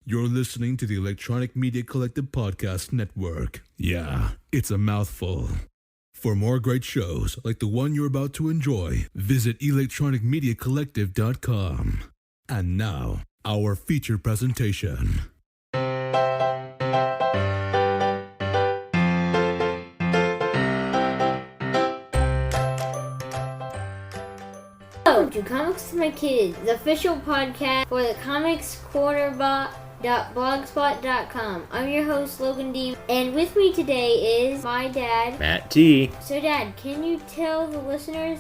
You're listening to the Electronic Media Collective Podcast Network. Yeah, it's a mouthful. For more great shows like the one you're about to enjoy, visit electronicmediacollective.com. And now, our feature presentation. Welcome to Comics to My Kids, the official podcast for the comicsquarterback.blogspot.com. I'm your host, Logan D. And with me today is my dad, Matt T. So, Dad, can you tell the listeners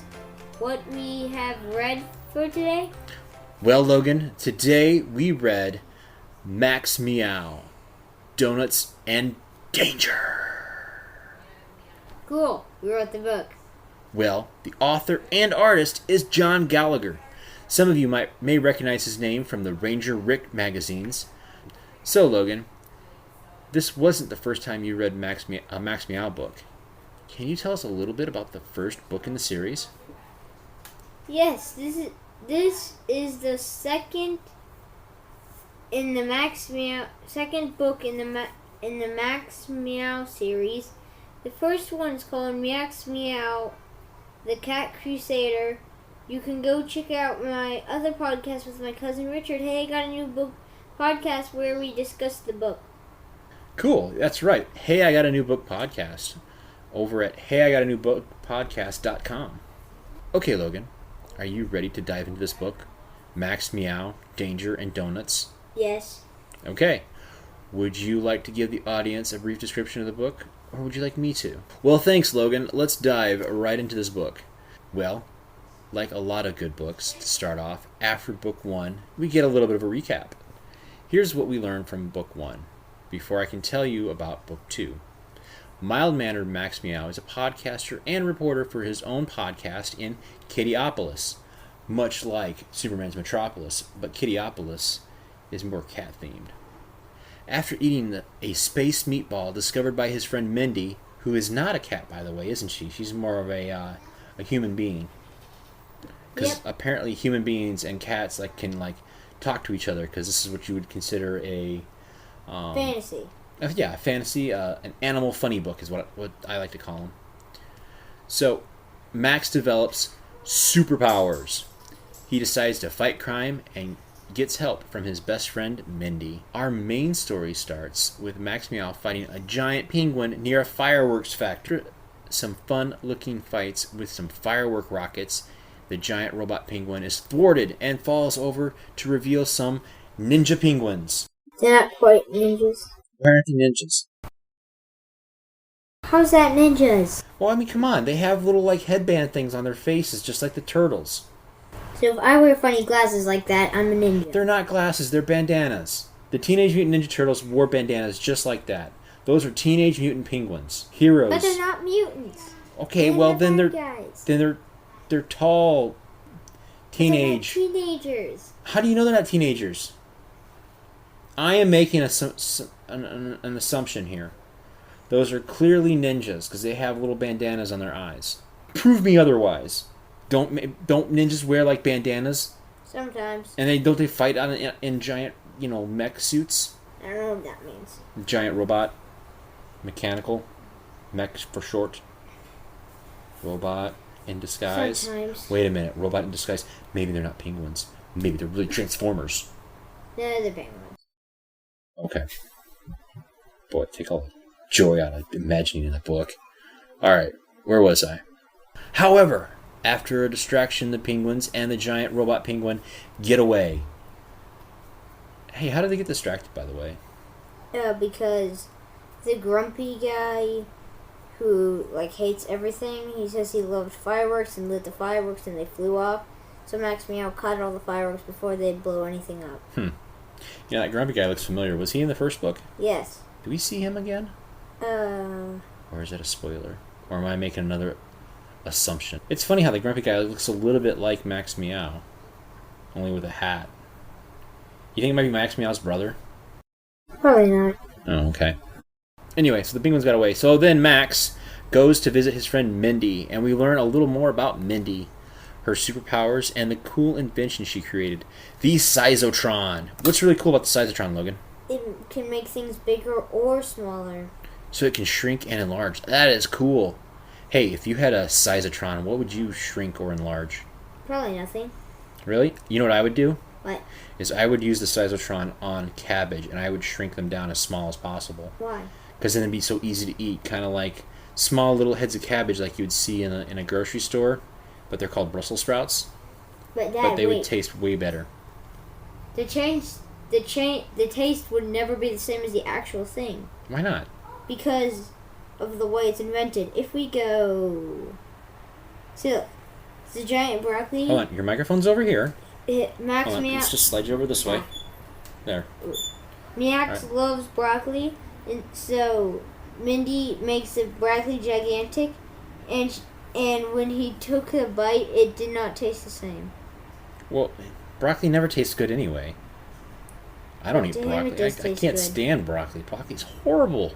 what we have read for today? Well, Logan, today we read Max Meow, Donuts and Danger. Cool. We wrote the book. Well, the author and artist is John Gallagher. Some of you may recognize his name from the Ranger Rick magazines. So, Logan, this wasn't the first time you read a Max Meow book. Can you tell us a little bit about the first book in the series? Yes, this is the second in the second book in the Max Meow series. The first one is called Max Meow, the Cat Crusader. You can go check out my other podcast with my cousin Richard. Hey, I got a new book podcast where we discuss the book. Cool, that's right. Hey, I got a new book podcast over at heyigotanewbookpodcast.com. Okay, Logan, are you ready to dive into this book? Max Meow, Danger, and Donuts? Yes. Okay. Would you like to give the audience a brief description of the book? Or would you like me to? Well, thanks, Logan. Let's dive right into this book. Well, like a lot of good books, to start off, after book one, we get a little bit of a recap. Here's what we learned from book one, before I can tell you about book two. Mild-mannered Max Meow is a podcaster and reporter for his own podcast in Kittyopolis, much like Superman's Metropolis, but Kittyopolis is more cat-themed. After eating a space meatball discovered by his friend Mindy, who is not a cat, by the way, isn't she? She's more of a human being. Because apparently human beings and cats can talk to each other, because this is what you would consider a fantasy. Yeah, fantasy. An animal funny book is what I like to call them. So, Max develops superpowers. He decides to fight crime and gets help from his best friend, Mindy. Our main story starts with Max Meow fighting a giant penguin near a fireworks factory. Some fun-looking fights with some firework rockets. The giant robot penguin is thwarted and falls over to reveal some ninja penguins. They're not quite ninjas. Why aren't they ninjas? How's that ninjas? Well, I mean, come on. They have little, headband things on their faces, just like the turtles. So if I wear funny glasses like that, I'm a ninja. They're not glasses, they're bandanas. The Teenage Mutant Ninja Turtles wore bandanas just like that. Those are Teenage Mutant Penguins. Heroes. But they're not mutants. Okay, well then they're guys. they're tall teenage. They're not teenagers. How do you know they're not teenagers? I am making an assumption here. Those are clearly ninjas because they have little bandanas on their eyes. Prove me otherwise. Don't ninjas wear bandanas? Sometimes. And don't they fight in giant, mech suits? I don't know what that means. Giant robot, mechanical, mech for short. Robot in disguise. Sometimes. Wait a minute, robot in disguise. Maybe they're not penguins. Maybe they're really transformers. No, they're penguins. Okay. Boy, take all the joy out of imagining in the book. All right, where was I? However, after a distraction, the penguins and the giant robot penguin get away. Hey, how did they get distracted, by the way? Because the grumpy guy who, hates everything, he says he loved fireworks and lit the fireworks and they flew off. So Max Meow caught all the fireworks before they'd blow anything up. Yeah, that grumpy guy looks familiar. Was he in the first book? Yes. Do we see him again? Or is that a spoiler? Or am I making another assumption? It's funny how the grumpy guy looks a little bit like Max Meow, only with a hat. You think it might be Max Meow's brother? Probably not. Oh, okay. Anyway, so the penguins got away. So then Max goes to visit his friend Mindy, and we learn a little more about Mindy, her superpowers, and the cool invention she created, the Sizotron. What's really cool about the Sizotron, Logan? it can make things bigger or smaller. So it can shrink and enlarge. That is cool. Hey, if you had a Sizatron, what would you shrink or enlarge? Probably nothing. Really? You know what I would do? What? Is I would use the Sizatron on cabbage, and I would shrink them down as small as possible. Why? Because then it'd be so easy to eat, kind of like small little heads of cabbage like you would see in a grocery store, but they're called Brussels sprouts. But Dad, But they wait. would taste way better. The taste would never be the same as the actual thing Why not? because of the way it's invented. If we go, so the giant broccoli. Hold on, your microphone's over here. Max Hold on, Meow. let's just slide you over this way. There. Max loves broccoli, and so Mindy makes the broccoli gigantic, and when he took a bite, it did not taste the same. Well, broccoli never tastes good anyway. I don't eat Damn, it broccoli. does I taste can't good. stand broccoli. Broccoli's horrible.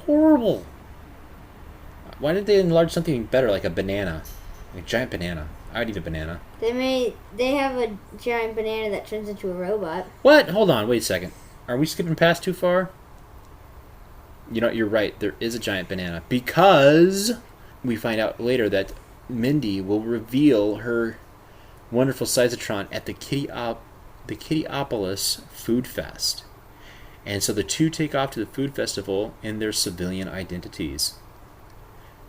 Horrible. Why did they enlarge something better, like a banana? Like a giant banana. I'd eat a banana. They have a giant banana that turns into a robot. What? Hold on, wait a second. Are we skipping past too far? You know, you're right. There is a giant banana. Because we find out later that Mindy will reveal her wonderful Sizatron at the Kittyopolis Food Fest. And so the two take off to the food festival in their civilian identities.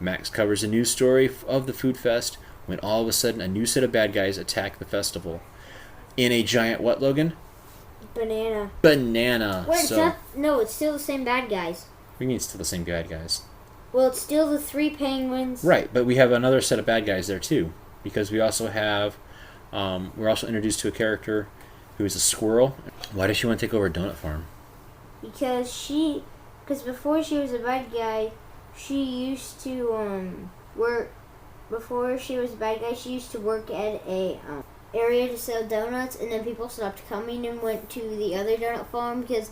Max covers a news story of the food fest when all of a sudden a new set of bad guys attack the festival. In a giant what, Logan? Banana. Banana. Wait, So, it's still the same bad guys. we mean it's still the same bad guys. Well, it's still the 3 penguins. Right, but we have another set of bad guys there too. Because we also have, we're also introduced to a character who is a squirrel. Why does she want to take over a donut farm? Because before she was a bad guy, she used to work. Before she was a bad guy, she used to work at a area to sell donuts, and then people stopped coming and went to the other donut farm because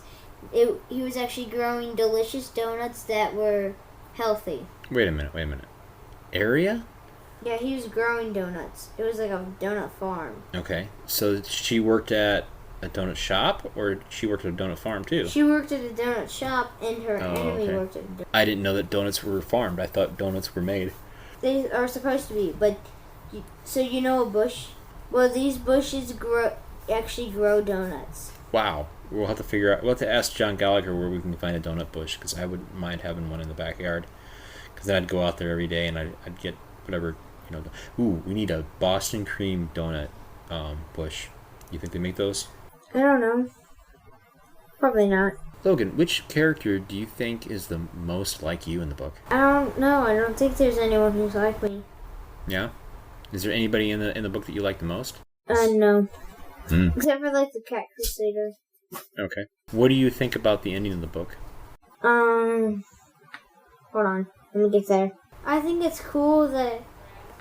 he was actually growing delicious donuts that were healthy. Wait a minute. Area? Yeah, he was growing donuts. It was like a donut farm. Okay, so she worked at a donut shop, or she worked at a donut farm too? She worked at a donut shop, and her enemy okay. worked at a donut. I didn't know that donuts were farmed. I thought donuts were made. They are supposed to be, but so you know a bush? Well, these bushes actually grow donuts. Wow. We'll have to figure out. We'll have to ask John Gallagher where we can find a donut bush, because I wouldn't mind having one in the backyard. Because then I'd go out there every day and I'd get whatever, you know. Ooh, we need a Boston cream donut bush. You think they make those? I don't know. Probably not. Logan, which character do you think is the most like you in the book? I don't know. I don't think there's anyone who's like me. Yeah? Is there anybody in the book that you like the most? No. Hmm. Except for like the Cat Crusader. Okay. What do you think about the ending of the book? Hold on. Let me get there. I think it's cool that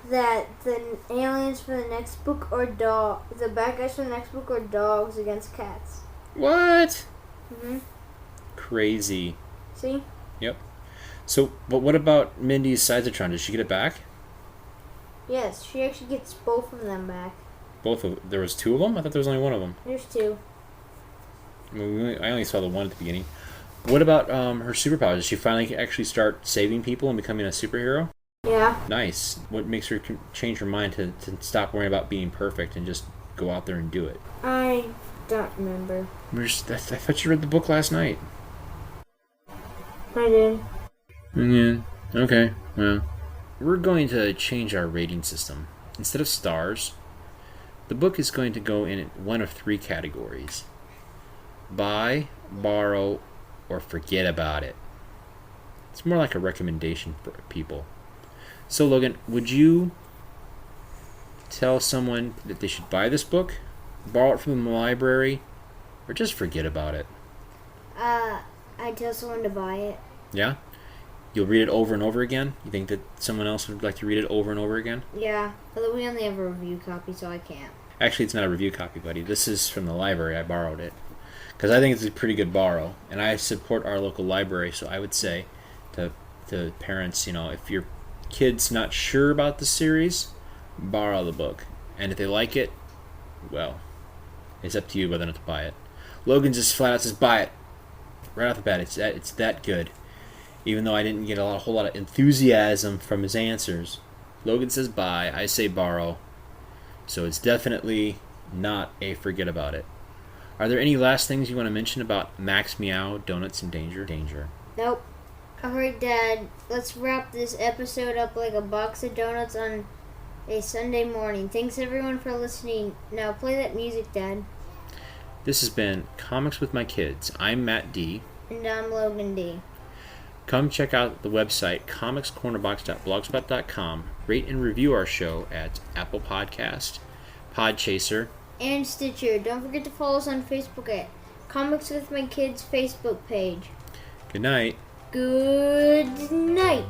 the aliens for the next book are the bad guys for the next book are dogs against cats. What? Mhm. Crazy. See? Yep. So, but what about Mindy's Sizatron? Did she get it back? Yes, she actually gets both of them back. There was 2 of them? I thought there was only 1 of them. There's 2. I only saw the one at the beginning. What about her superpowers? Did she finally actually start saving people and becoming a superhero? Yeah. Nice. What makes her change her mind to stop worrying about being perfect and just go out there and do it? I don't remember. I thought you read the book last night. I did. Yeah. Okay. Well, we're going to change our rating system. Instead of stars, the book is going to go in one of 3 categories: buy, borrow, or forget about it. It's more like a recommendation for people. So, Logan, would you tell someone that they should buy this book, borrow it from the library, or just forget about it? I'd tell someone to buy it. Yeah? You'll read it over and over again? You think that someone else would like to read it over and over again? Yeah, but we only have a review copy, so I can't. Actually, it's not a review copy, buddy. This is from the library. I borrowed it. Because I think it's a pretty good borrow. And I support our local library, so I would say to parents, if your kid's not sure about the series, borrow the book. And if they like it, well, it's up to you whether or not to buy it. Logan just flat out says, buy it. Right off the bat, it's that good. Even though I didn't get a whole lot of enthusiasm from his answers. Logan says buy, I say borrow. So it's definitely not a forget about it. Are there any last things you want to mention about Max Meow, Donuts, and Danger? Nope. Alright, Dad, let's wrap this episode up like a box of donuts on a Sunday morning. Thanks everyone for listening. Now play that music, Dad. This has been Comics with My Kids. I'm Matt D. And I'm Logan D. Come check out the website, comicscornerbox.blogspot.com. Rate and review our show at Apple Podcast, Podchaser, and Stitcher. Don't forget to follow us on Facebook at Comics with My Kids Facebook page. Good night. Good night.